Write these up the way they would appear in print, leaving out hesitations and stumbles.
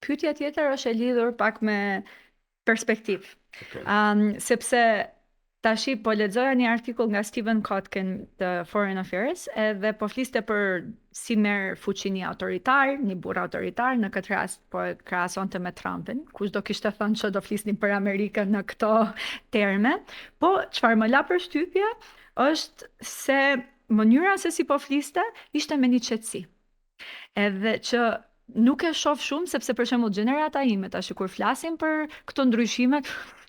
Pyetja tjetër është e lidhur pak me perspektivë. Okay. Sepse tashi po lexoja një artikull nga Stephen Kotkin të Foreign Affairs edhe po fliste për si merr fuqinë një autoritar, një burr autoritar, në këtë rast po e krahasonte me Trumpin, kush do kishte thënë që do flisnin për Amerikën në këto terme, po çfarë më la përshtypje është se mënyra se si po fliste ishte me një qetësi. Edhe që nuk e shoh shumë sepse për shembull gjenerata ime tash kur flasim për këto ndryshime,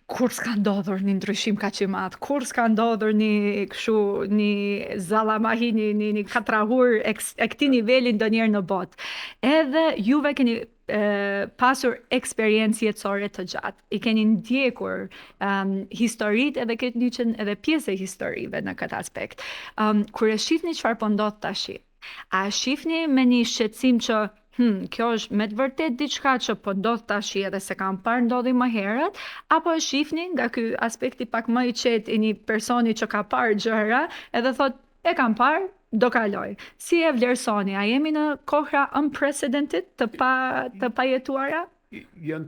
kur s'ka ndodhur një ndryshim kaq i madh, kur s'ka ndodhur një zallamahi, një katrahur e këtij niveli ndonjëherë në botë. Edhe juve keni pasur eksperiencë jetësore të gjatë. I keni ndjekur historitë edhe keni qenë edhe pjesë e historive në këtë aspekt. Kur e shihni çfarë po ndodh tash, a shihni me një shqetësim që kjo është me të vërtet diçka që po ndodh tash edhe se kam parë ndodhi më herët, apo e shihni nga ky aspekti pak më i qetë i një personi që ka parë gjëra edhe thot e kam parë, do kaloj. Si e vlerësoni? A jemi në kohra unprecedented të pajetuara? Janë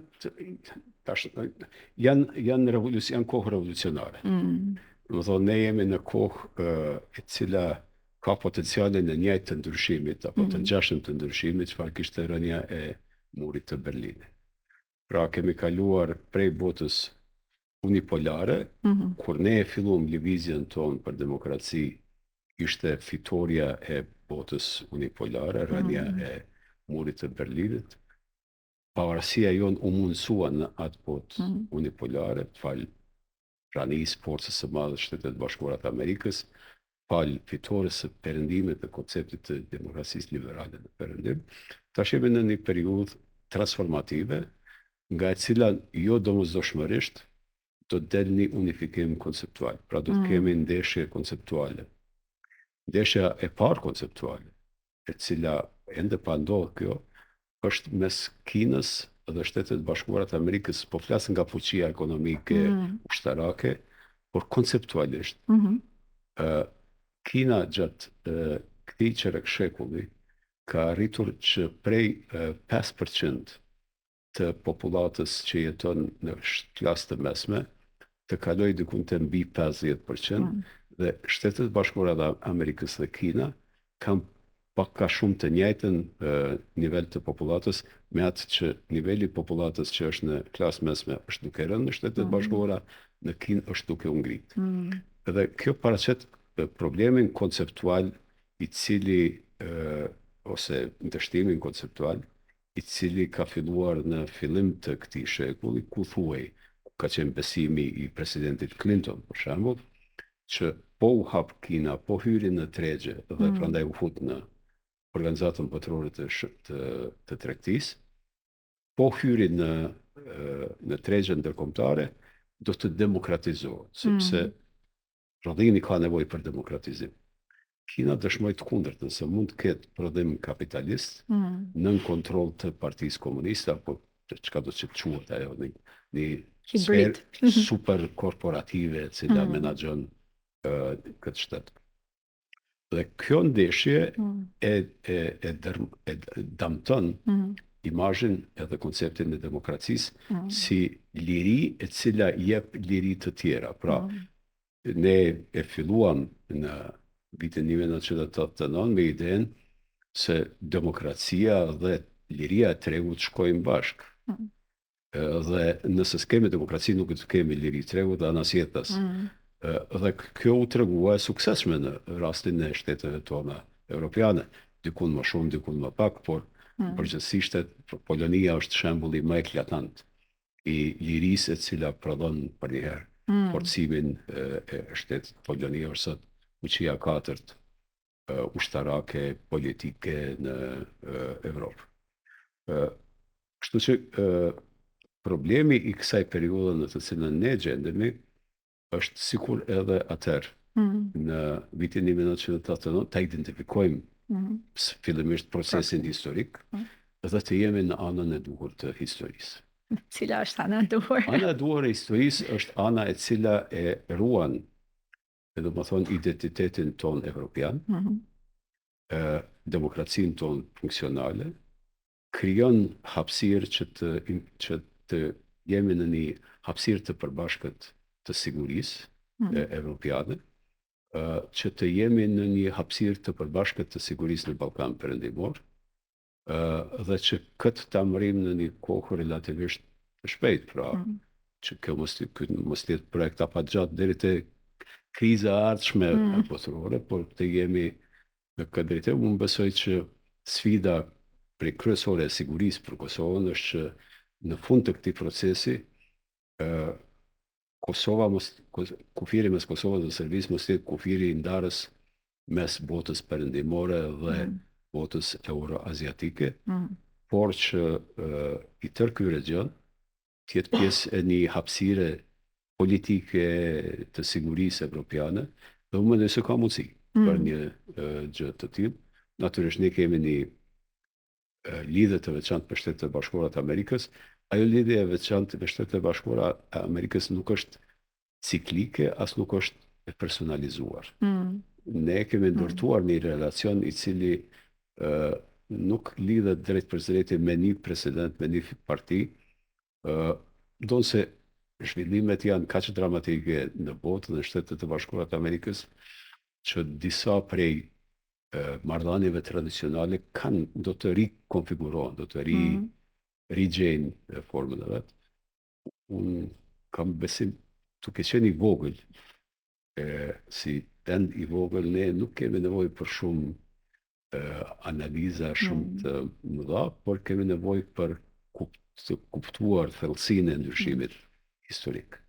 kohë revolucionare. Do të thonë ne jemi në kohë e cila ka potencialin e njëjtë të ndryshimit apo të ngjashëm të ndryshimit çfarë kishte rënja e murit të Berlinit. Pra kemi kaluar prej botës unipolare, kur ne e filluam lëvizjen tonë për demokraci, ishte fitoria e botës unipolare, rënja e murit të Berlinit. Pavarësia jonë u mundsua në atë botë unipolare, falë pranisë forcës së madhe të Shtetet Bashkuara të Amerikës, falë fitores së perëndimit të konceptit të demokracisë liberale në perëndim, tash jemi në një periudhë transformative, nga e cila jo domosdoshmërisht do të del një unifikim konceptual. Pra do të kemi ndeshje konceptuale. Ndeshja e parë konceptuale, e cila ende pa ndodhur kjo, është mes Kinës dhe Shtetet Bashkuara të Amerikës, po flas nga fuqia ekonomike, ushtarake, por konceptualisht. Kina gjatë këtij çerekëshekulli ka arritur që prej 5% të popullatës që jeton në klasë të mesme të kaloj diku të mbi 50% dhe Shtetet Bashkuara të Amerikës dhe Kina kanë pak ka shumë të njëjtën nivel të popullatës me atë që niveli popullatës që është në klasë mesme është duke rënë në Shtetet Bashkuara, në Kinë është duke u ngritë. Edhe kjo paraqet problemin konceptual i cili ose ndështimin konceptual i cili ka filluar në fillim të këtij shekulli, ku thuaj ka qenë besimi i presidentit Clinton për shembull, që po u hap Kina, po hyri në tregje dhe prandaj u fut në Organizatën Botërore të Tregtisë, po hyri në tregjen ndërkombëtare, do të demokratizohet, sepse prodhimi ka nevojë për demokratizim. Kina dëshmoi të kundërtën, se mund të ketë prodhim kapitalist nën kontroll të Partisë Komuniste apo çka do të quhet ajo, një sferë super korporative e cila menaxhon këtë shtet. Dhe kjo ndeshje e damton imazhin edhe konceptin e demokracisë si liri e cila jep liri të tjera. Pra, ne e filluam në vitin 1989 me idenë se demokracia dhe liria e tregut shkojnë bashkë. Dhe nëse s'kemi demokraci, nuk të kemi liri tregut dhe anasjetas. Dhe kjo u tregua e suksesshme në rastin e shteteve tona evropiane, dikun më shumë, dikun më pak, por përgjithsisht Polonia është shembulli më eklatant i lirisë e cila prodhon për një herë forcimin e shtetit. Polonia është sot fuqia e katërt ushtarake politike në Evropë. Kështu që problemi i kësaj periudhe në të cilën ne gjendemi është sikur edhe atëherë në vitin 1989 ta identifikojmë fillimisht procesin historik dhe të jemi në anën e duhur të historisë. Cila është ana e duhur? Ana e duhur e historisë është ana e cila e ruan, do të thonë, identitetin ton evropian, demokracinë ton funksionale, krijon hapësirë që të jemi në një hapësirë të përbashkët të sigurisë evropiane, që të jemi në një hapësirë të përbashkët të sigurisë në Ballkan Perëndimor, dhe që këtë ta marrim në një kohë relativisht të shpejt, pra që kjo mos të jetë projekt afatgjatë deri te kriza e ardhshme botërore, por të jemi në këtë drejtim. Unë besoj që sfida kryesore e sigurisë për Kosovën është që në fund të këtij procesi kufiri mes Kosovës dhe Serbisë mos jetë kufiri i ndarës mes botës perëndimore dhe botës euroaziatike, por që i tërë ky region të jetë pjesë e një hapësire politike të sigurisë evropiane, dhe unë mendoj se ka mundësi për një gjë të tillë. Natyrisht ne kemi një lidhje të veçantë me Shtetet e Bashkuara të Amerikës. Ajo lidhje e veçantë me Shtetet e Bashkuara të Amerikës nuk është ciklike, as nuk është e personalizuar. Ne kemi ndërtuar një relacion i cili nuk lidhet drejt për drejtë me një president, me një parti, do se zhvillimet janë kaq dramatike në botë dhe në Shtetet e Bashkuara të Amerikës që disa prej marrëdhënieve tradicionale do të rikonfigurohen, do të rigjejnë formën e vet. Unë kam besim, duke qenë i vogël, si vend i vogël, ne nuk kemi nevojë për shumë analiza shumë të mëdha, por kemi nevojë për të kuptuar thellësinë e ndryshimit historik.